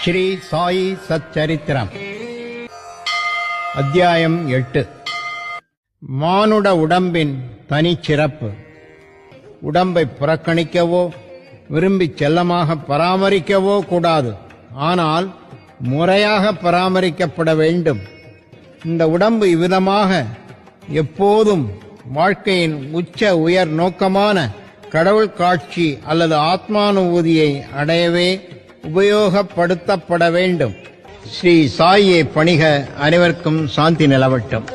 ஸ்ரீ சாயி சச்சரித்திரம் அத்தியாயம் 8. மானுட உடம்பின் தனிச்சிறப்பு. உடம்பை புறக்கணிக்கவோ விரும்பி செல்லமாக பராமரிக்கவோ கூடாது. ஆனால் முறையாக பராமரிக்கப்பட வேண்டும். இந்த உடம்பு இவ்விதமாக எப்போதும் வாழ்க்கையின் உச்ச உயர் நோக்கமான கடவுள் காட்சி அல்லது ஆத்மானுபூதியை அடையவே உபயோகப்படுத்தப்பட வேண்டும். ஸ்ரீ சாயியை பணிக. அனைவருக்கும் சாந்தி நிலவட்டும்.